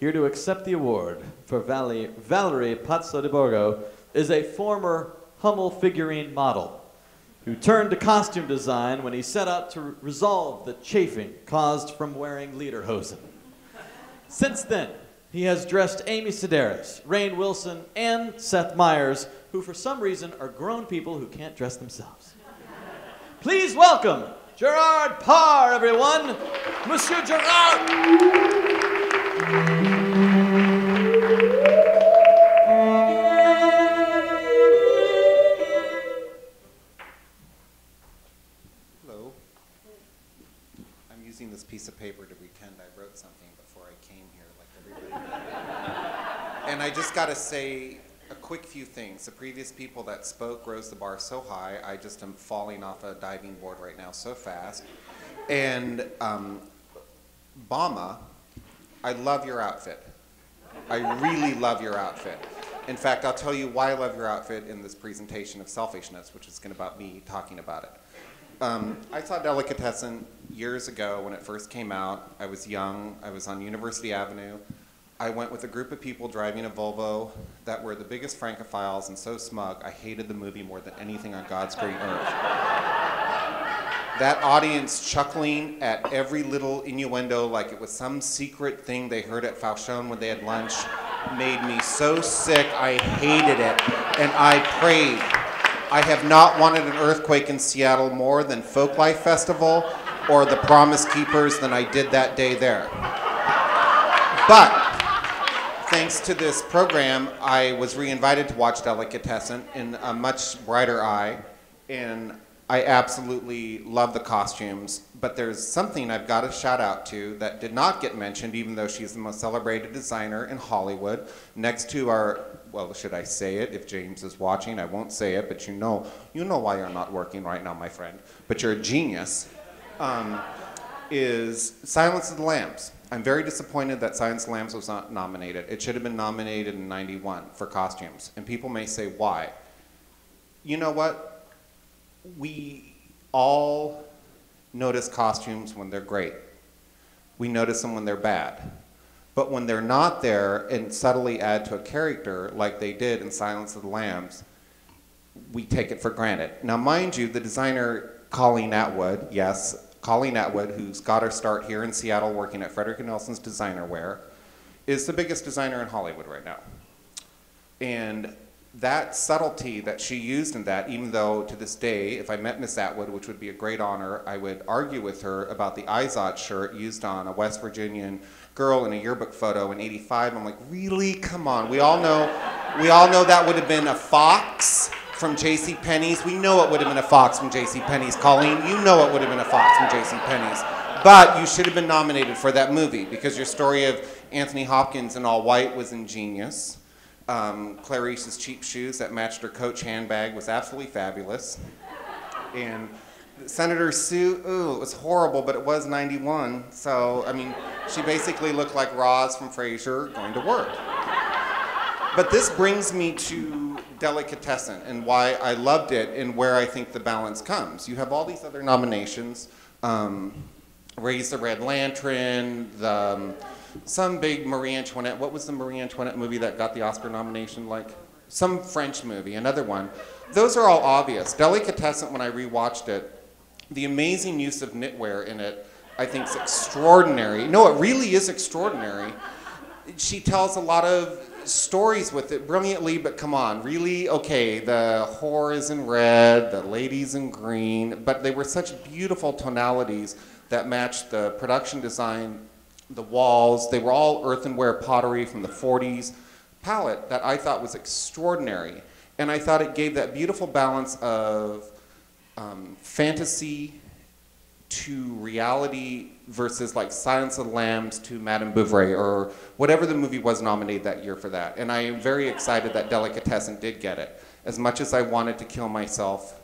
here to accept the award for Valerie Pozzo di Borgo is a former Hummel figurine model who turned to costume design when he set out to resolve the chafing caused from wearing lederhosen. Since then, he has dressed Amy Sedaris, Rainn Wilson, and Seth Meyers, who for some reason are grown people who can't dress themselves. Please welcome Gerard Parr, everyone. Monsieur Gerard. This piece of paper to pretend I wrote something before I came here like everybody. And I just got to say a quick few things. The previous people that spoke rose the bar so high, I just am falling off a diving board right now so fast. And Bama, I love your outfit. I really love your outfit. In fact, I'll tell you why I love your outfit in this presentation of Selfishness, which is going to be about me talking about it. I saw Delicatessen years ago when it first came out. I was young. I was on University Avenue. I went with a group of people driving a Volvo that were the biggest francophiles and so smug, I hated the movie more than anything on God's green earth. That audience chuckling at every little innuendo like it was some secret thing they heard at Falchon when they had lunch made me so sick. I hated it, and I prayed. I have not wanted an earthquake in Seattle more than Folklife Festival or the Promise Keepers than I did that day there. But thanks to this program, I was reinvited to watch Delicatessen in a much brighter eye, and I absolutely love the costumes. But there's something I've got to shout out to that did not get mentioned, even though she's the most celebrated designer in Hollywood, next to our, well, should I say it? If James is watching, I won't say it, but you know why you're not working right now, my friend. But you're a genius. Is Silence of the Lambs. I'm very disappointed that Silence of the Lambs was not nominated. It should have been nominated in '91 for costumes. And people may say, why? You know what? We all notice costumes when they're great. We notice them when they're bad. But when they're not there and subtly add to a character like they did in Silence of the Lambs, we take it for granted. Now, mind you, the designer Colleen Atwood, yes, Colleen Atwood, who's got her start here in Seattle working at Frederick & Nelson's Designer Wear, is the biggest designer in Hollywood right now. And that subtlety that she used in that, even though to this day, if I met Miss Atwood, which would be a great honor, I would argue with her about the Izod shirt used on a West Virginian girl in a yearbook photo in '85. I'm like, really? Come on. We all know that would have been a fox from JCPenney's. We know it would have been a fox from JCPenney's. Colleen, you know it would have been a fox from JCPenney's. But you should have been nominated for that movie because your story of Anthony Hopkins in all white was ingenious. Clarice's cheap shoes that matched her Coach handbag was absolutely fabulous. And Senator Sue, ooh, it was horrible, but it was '91. So, I mean, she basically looked like Roz from Frasier going to work. But this brings me to Delicatessen and why I loved it and where I think the balance comes. You have all these other nominations, Raise the Red Lantern, some big Marie Antoinette. What was the Marie Antoinette movie that got the Oscar nomination? Like some French movie, another one. Those are all obvious. Delicatessen, when I rewatched it, the amazing use of knitwear in it, I think is extraordinary. No, it really is extraordinary. She tells a lot of stories with it brilliantly, but come on, really? Okay, the whore is in red, the lady's in green, but they were such beautiful tonalities that matched the production design, the walls. They were all earthenware pottery from the '40s palette that I thought was extraordinary. And I thought it gave that beautiful balance of fantasy to reality versus like Silence of the Lambs to Madame Bovary or whatever the movie was nominated that year for that. And I am very excited that Delicatessen did get it. As much as I wanted to kill myself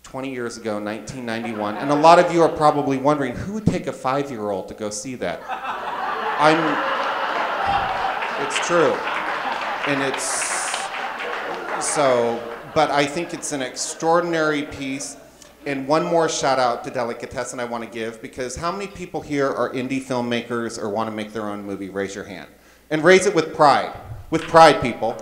20 years ago, 1991. And a lot of you are probably wondering, who would take a 5-year-old to go see that? It's true. And but I think it's an extraordinary piece. And one more shout out to Delicatessen I want to give, because how many people here are indie filmmakers or want to make their own movie? Raise your hand. And raise it with pride. With pride, people.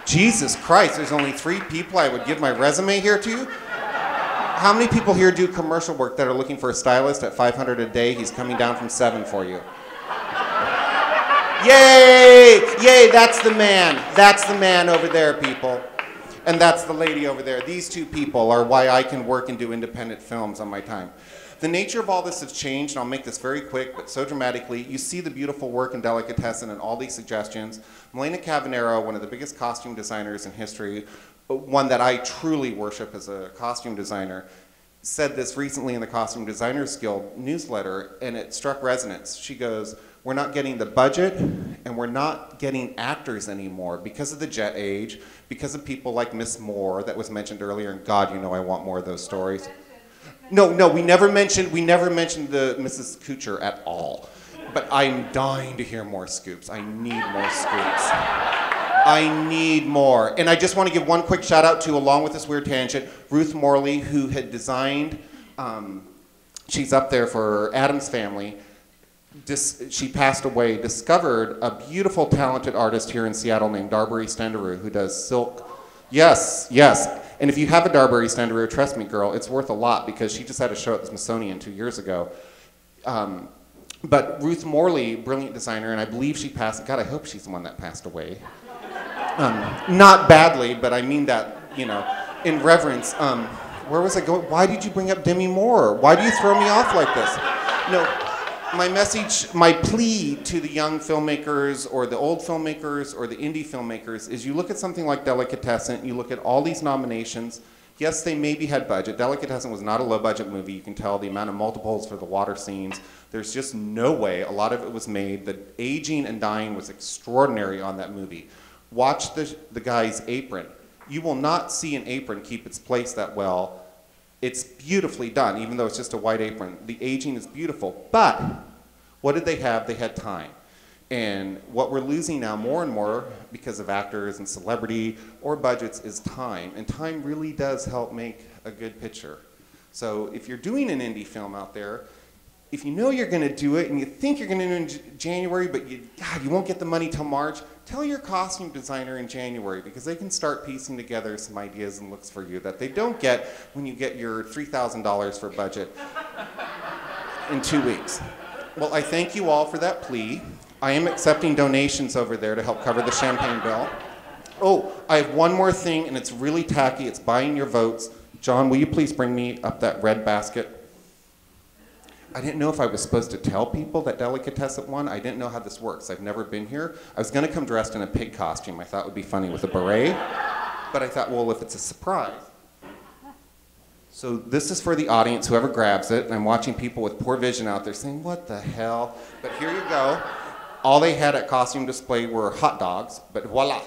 Jesus Christ, there's only 3 people I would give my resume here to. How many people here do commercial work that are looking for a stylist at $500 a day? He's coming down from 7 for you. Yay! Yay, that's the man. That's the man over there, people. And that's the lady over there. These 2 people are why I can work and do independent films on my time. The nature of all this has changed, and I'll make this very quick, but so dramatically. You see the beautiful work in Delicatessen and all these suggestions. Melena Cavanero, one of the biggest costume designers in history, one that I truly worship as a costume designer, said this recently in the Costume Designers Guild newsletter, and it struck resonance. She goes, we're not getting the budget, and we're not getting actors anymore because of the jet age, because of people like Miss Moore that was mentioned earlier, and God, you know I want more of those stories. No, we never mentioned the Mrs. Kuchar at all. But I'm dying to hear more scoops. I need more scoops. I need more. And I just want to give one quick shout out to, along with this weird tangent, Ruth Morley, who had designed, she's up there for Addams Family. She passed away, discovered a beautiful, talented artist here in Seattle named Darbury Stendaroo, who does silk. Yes. And if you have a Darbury Stendaroo, trust me, girl, it's worth a lot because she just had a show at the Smithsonian 2 years ago. But Ruth Morley, brilliant designer, and I believe she passed, God, I hope she's the one that passed away. Not badly, but I mean that, you know, in reverence. Where was I going? Why did you bring up Demi Moore? Why do you throw me off like this? No, my message, my plea to the young filmmakers or the old filmmakers or the indie filmmakers is you look at something like Delicatessen, you look at all these nominations. Yes, they maybe had budget. Delicatessen was not a low-budget movie. You can tell the amount of multiples for the water scenes. There's just no way. A lot of it was made. The aging and dying was extraordinary on that movie. Watch the guy's apron. You will not see an apron keep its place that well. It's beautifully done, even though it's just a white apron. The aging is beautiful. But what did they have? They had time. And what we're losing now more and more because of actors and celebrity or budgets is time. And time really does help make a good picture. So if you're doing an indie film out there, if you know you're going to do it and you think you're going to do it in January, but you won't get the money till March, tell your costume designer in January because they can start piecing together some ideas and looks for you that they don't get when you get your $3,000 for budget in 2 weeks. Well, I thank you all for that plea. I am accepting donations over there to help cover the champagne bill. Oh, I have one more thing, and it's really tacky. It's buying your votes. John, will you please bring me up that red basket? I didn't know if I was supposed to tell people that Delicatessen won. I didn't know how this works. I've never been here. I was going to come dressed in a pig costume. I thought it would be funny with a beret. But I thought, well, if it's a surprise. So this is for the audience, whoever grabs it. And I'm watching people with poor vision out there saying, what the hell? But here you go. All they had at costume display were hot dogs, but voila.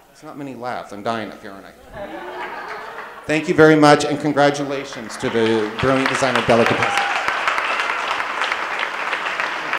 There's not many laughs. I'm dying up here, aren't I? Thank you very much, and congratulations to the brilliant designer Delicatessen.